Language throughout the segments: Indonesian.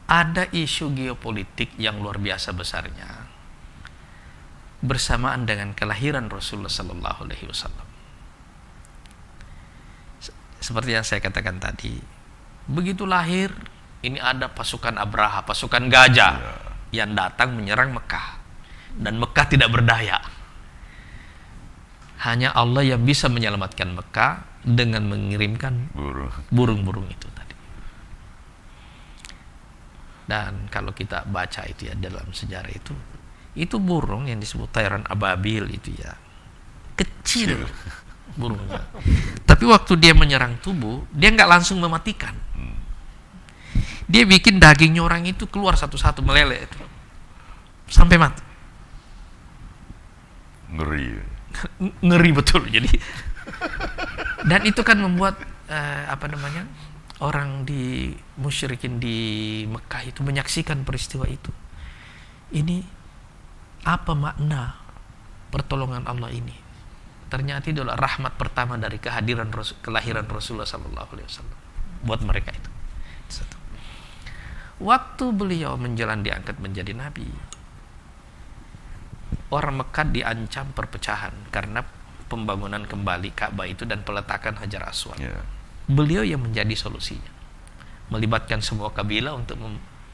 ada isu geopolitik yang luar biasa besarnya bersamaan dengan kelahiran Rasulullah Sallallahu Alaihi Wasallam. Seperti yang saya katakan tadi, begitu lahir ini ada pasukan Abraha, pasukan gajah yang datang menyerang Mekah, dan Mekah tidak berdaya. Hanya Allah yang bisa menyelamatkan Mekah dengan mengirimkan burung-burung itu tadi. Dan kalau kita baca itu ya dalam sejarah itu burung yang disebut Tayran Ababil itu ya kecil burungnya. Tapi waktu dia menyerang tubuh, dia nggak langsung mematikan. Dia bikin dagingnya orang itu keluar satu-satu meleleh itu sampai mati. Ngeri betul. Jadi dan itu kan membuat orang di musyrikin di Mekah itu menyaksikan peristiwa itu. Ini apa makna pertolongan Allah ini? Ternyata itu adalah rahmat pertama dari kelahiran Rasulullah Sallallahu Alaihi Wasallam buat mereka itu. Satu. Waktu beliau diangkat menjadi nabi, orang Mekah diancam perpecahan karena pembangunan kembali Ka'bah itu dan peletakan Hajar Aswad. Beliau yang menjadi solusinya, melibatkan semua kabilah untuk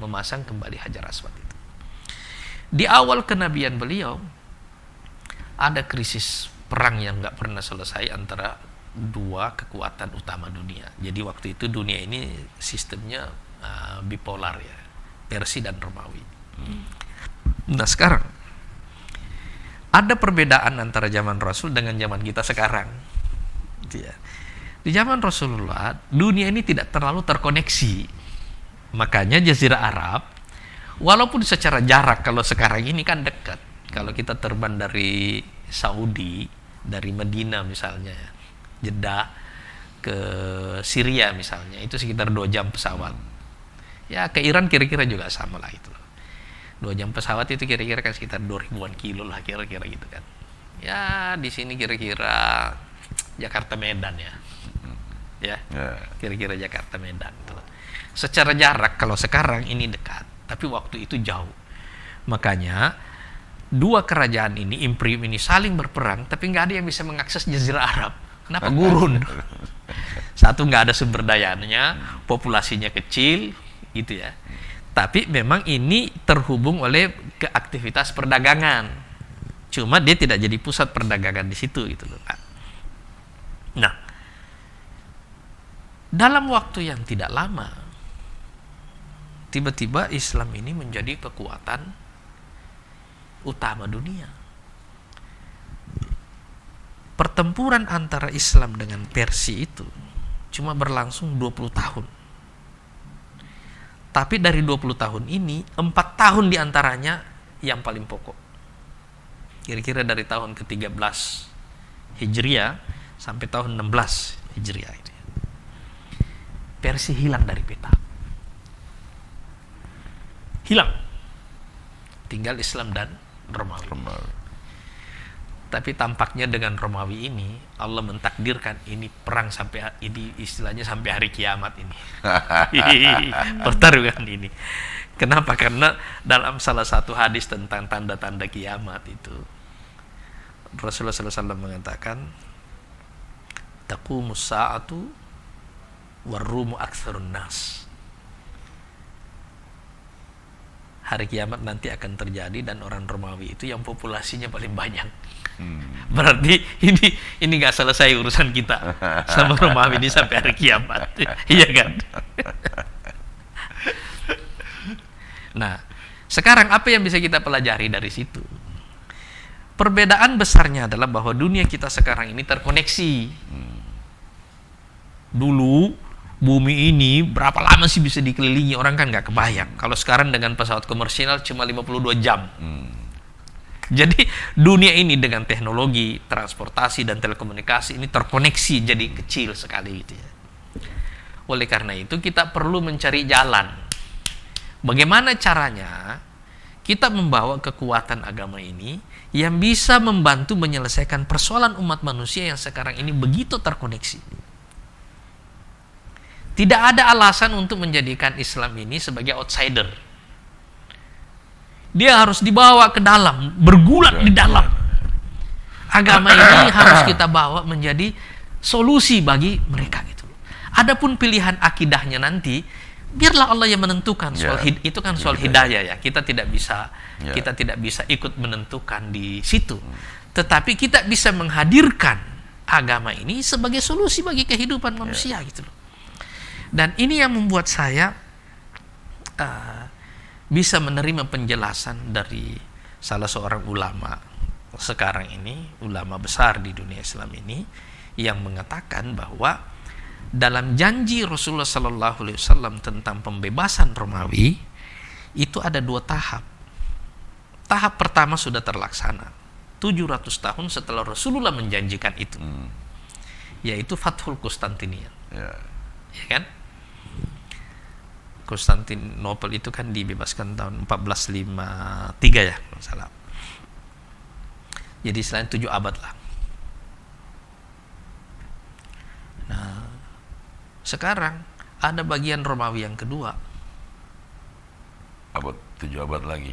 memasang kembali Hajar Aswad itu. Di awal kenabian beliau ada krisis perang yang nggak pernah selesai antara dua kekuatan utama dunia. Jadi waktu itu dunia ini sistemnya bipolar ya, Persia dan Romawi. Nah sekarang ada perbedaan antara zaman Rasul dengan zaman kita sekarang. Di zaman Rasulullah, dunia ini tidak terlalu terkoneksi. Makanya Jazirah Arab, walaupun secara jarak, kalau sekarang ini kan dekat. Kalau kita terbang dari Saudi, dari Medina misalnya, Jeddah ke Syria misalnya, itu sekitar 2 jam pesawat. Ya ke Iran kira-kira juga sama lah itu. 2 jam pesawat itu kira-kira kan sekitar 2000-an kilo lah kira-kira gitu kan. Ya di sini kira-kira Jakarta Medan ya. Kira-kira Jakarta Medan gitu. Secara jarak kalau sekarang ini dekat, tapi waktu itu jauh. Makanya dua kerajaan ini, imperium ini saling berperang, tapi nggak ada yang bisa mengakses Jazirah Arab. Kenapa? Gurun. Satu, nggak ada sumber dayanya, populasinya kecil gitu ya. Tapi memang ini terhubung oleh ke aktivitas perdagangan. Cuma dia tidak jadi pusat perdagangan di situ gitu loh, Pak. Nah, dalam waktu yang tidak lama, tiba-tiba Islam ini menjadi kekuatan utama dunia. Pertempuran antara Islam dengan Persia itu cuma berlangsung 20 tahun. Tapi dari 20 tahun ini, 4 tahun diantaranya yang paling pokok. Kira-kira dari tahun ke-13 Hijriah sampai tahun 16 Hijriah itu. Persia hilang dari peta. Hilang. Tinggal Islam dan Romawi. Tapi tampaknya dengan Romawi ini Allah mentakdirkan ini perang sampai ini istilahnya sampai hari kiamat ini. Pertarungan ini. Kenapa? Karena dalam salah satu hadis tentang tanda-tanda kiamat itu Rasulullah SAW mengatakan taqumus sa'atu warrumu aktsarun nas. Hari kiamat nanti akan terjadi dan orang Romawi itu yang populasinya paling banyak. Berarti ini nggak selesai urusan kita sama Romawi ini sampai hari kiamat. Iya kan? Nah, sekarang apa yang bisa kita pelajari dari situ? Perbedaan besarnya adalah bahwa dunia kita sekarang ini terkoneksi. Dulu bumi ini berapa lama sih bisa dikelilingi, orang kan nggak kebayang. Kalau sekarang dengan pesawat komersial cuma 52 jam. Jadi dunia ini dengan teknologi, transportasi dan telekomunikasi ini terkoneksi jadi kecil sekali gitu ya. Oleh karena itu kita perlu mencari jalan. Bagaimana caranya kita membawa kekuatan agama ini yang bisa membantu menyelesaikan persoalan umat manusia yang sekarang ini begitu terkoneksi. Tidak ada alasan untuk menjadikan Islam ini sebagai outsider. Dia harus dibawa ke dalam, bergulat di dalam. Agama ini harus kita bawa menjadi solusi bagi mereka itu. Adapun pilihan akidahnya nanti, biarlah Allah yang menentukan. Itu kan soal hidayah ya. Kita tidak bisa ikut menentukan di situ. Tetapi kita bisa menghadirkan agama ini sebagai solusi bagi kehidupan manusia gitu loh. Dan ini yang membuat saya bisa menerima penjelasan dari salah seorang ulama sekarang ini, ulama besar di dunia Islam ini, yang mengatakan bahwa dalam janji Rasulullah Sallallahu Alaihi Wasallam tentang pembebasan Romawi itu ada 2 tahap. Tahap pertama sudah terlaksana 700 tahun setelah Rasulullah menjanjikan itu, yaitu Fathul Konstantinia, ya kan? Konstantinopel itu kan dibebaskan tahun 1453 ya, kalau salah. Jadi selain 7 abad lah. Nah, sekarang ada bagian Romawi yang kedua. 7 abad lagi.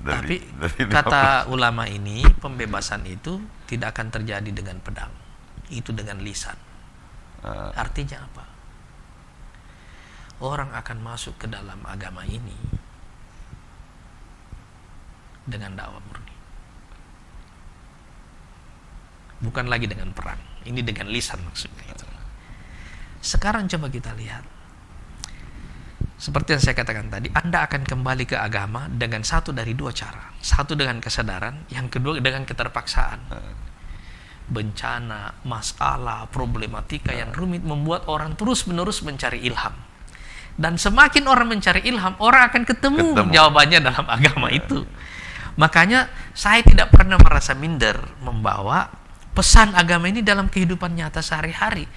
Tapi kata ulama ini, pembebasan itu tidak akan terjadi dengan pedang. Itu dengan lisan. Artinya apa? Orang akan masuk ke dalam agama ini dengan dakwah murni. Bukan lagi dengan perang. Ini dengan lisan maksudnya itu. Sekarang coba kita lihat. Seperti yang saya katakan tadi, Anda akan kembali ke agama dengan satu dari 2 cara. Satu dengan kesadaran, yang kedua dengan keterpaksaan. Bencana, masalah, problematika yang rumit membuat orang terus-menerus mencari ilham. Dan semakin orang mencari ilham, orang akan ketemu jawabannya dalam agama itu. Makanya saya tidak pernah merasa minder membawa pesan agama ini dalam kehidupan nyata sehari-hari,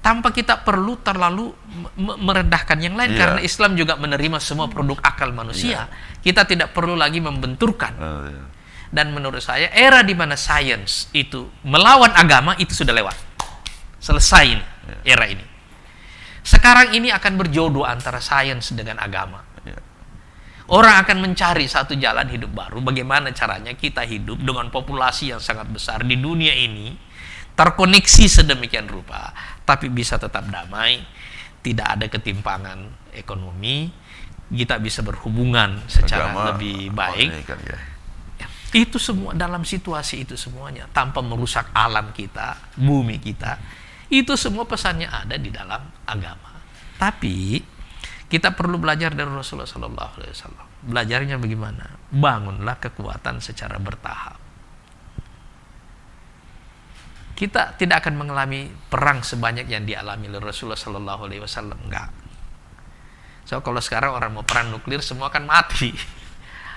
tanpa kita perlu terlalu merendahkan yang lain, karena Islam juga menerima semua produk akal manusia. Kita tidak perlu lagi membenturkan. Dan menurut saya era di mana sains itu melawan agama itu sudah lewat, selesai ini, era ini. Sekarang ini akan berjodoh antara sains dengan agama. Orang akan mencari satu jalan hidup baru. Bagaimana caranya kita hidup dengan populasi yang sangat besar di dunia ini, terkoneksi sedemikian rupa, tapi bisa tetap damai, tidak ada ketimpangan ekonomi, kita bisa berhubungan secara agama, lebih baik. Itu semua dalam situasi itu semuanya, tanpa merusak alam kita, bumi kita. Itu semua pesannya ada di dalam agama. Tapi kita perlu belajar dari Rasulullah Sallallahu Alaihi Wasallam. Belajarnya bagaimana? Bangunlah kekuatan secara bertahap. Kita tidak akan mengalami perang sebanyak yang dialami oleh Rasulullah Sallallahu Alaihi Wasallam. Enggak. So kalau sekarang orang mau perang nuklir, semua akan mati.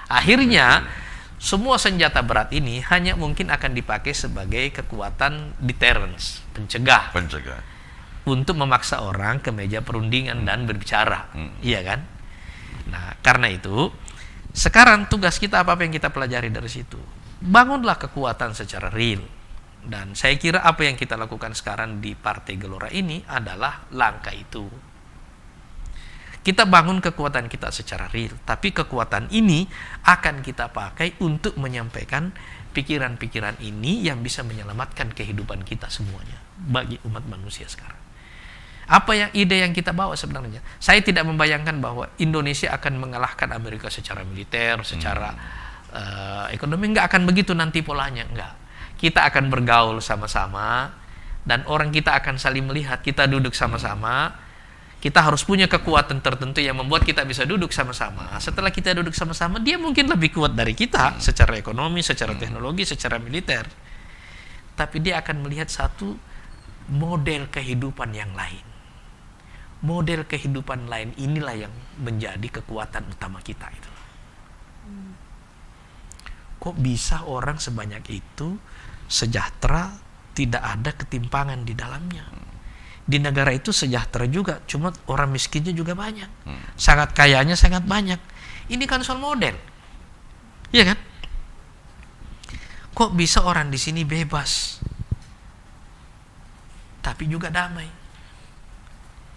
Akhirnya semua senjata berat ini hanya mungkin akan dipakai sebagai kekuatan deterrence, pencegah. Untuk memaksa orang ke meja perundingan dan berbicara. Iya kan? Nah, karena itu sekarang tugas kita apa yang kita pelajari dari situ? Bangunlah kekuatan secara real. Dan saya kira apa yang kita lakukan sekarang di Partai Gelora ini adalah langkah itu. Kita bangun kekuatan kita secara real, tapi kekuatan ini akan kita pakai untuk menyampaikan pikiran-pikiran ini yang bisa menyelamatkan kehidupan kita semuanya bagi umat manusia sekarang. Apa yang ide yang kita bawa sebenarnya? Saya tidak membayangkan bahwa Indonesia akan mengalahkan Amerika secara militer, secara ekonomi. Enggak akan begitu nanti polanya, enggak. Kita akan bergaul sama-sama, dan orang kita akan saling melihat. Kita duduk sama-sama. Kita harus punya kekuatan tertentu yang membuat kita bisa duduk sama-sama. Setelah kita duduk sama-sama, dia mungkin lebih kuat dari kita secara ekonomi, secara teknologi, secara militer. Tapi dia akan melihat satu model kehidupan yang lain. Model kehidupan lain inilah yang menjadi kekuatan utama kita itu. Kok bisa orang sebanyak itu sejahtera, tidak ada ketimpangan di dalamnya? Di negara itu sejahtera juga, cuma orang miskinnya juga banyak. Sangat kayanya sangat banyak. Ini kan soal model. Iya kan? Kok bisa orang di sini bebas, tapi juga damai?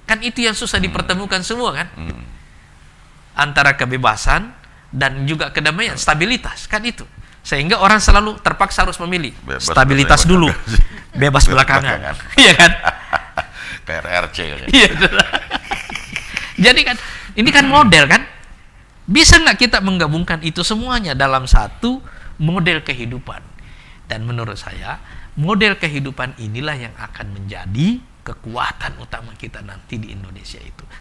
Kan itu yang susah dipertemukan semua kan. Antara kebebasan dan juga kedamaian, stabilitas, kan itu. Sehingga orang selalu terpaksa harus memilih stabilitas dulu, bebas belakangan. Iya kan? PRRC. Iya. Jadi kan ini kan model kan. Bisa nggak kita menggabungkan itu semuanya dalam satu model kehidupan? Dan menurut saya model kehidupan inilah yang akan menjadi kekuatan utama kita nanti di Indonesia itu.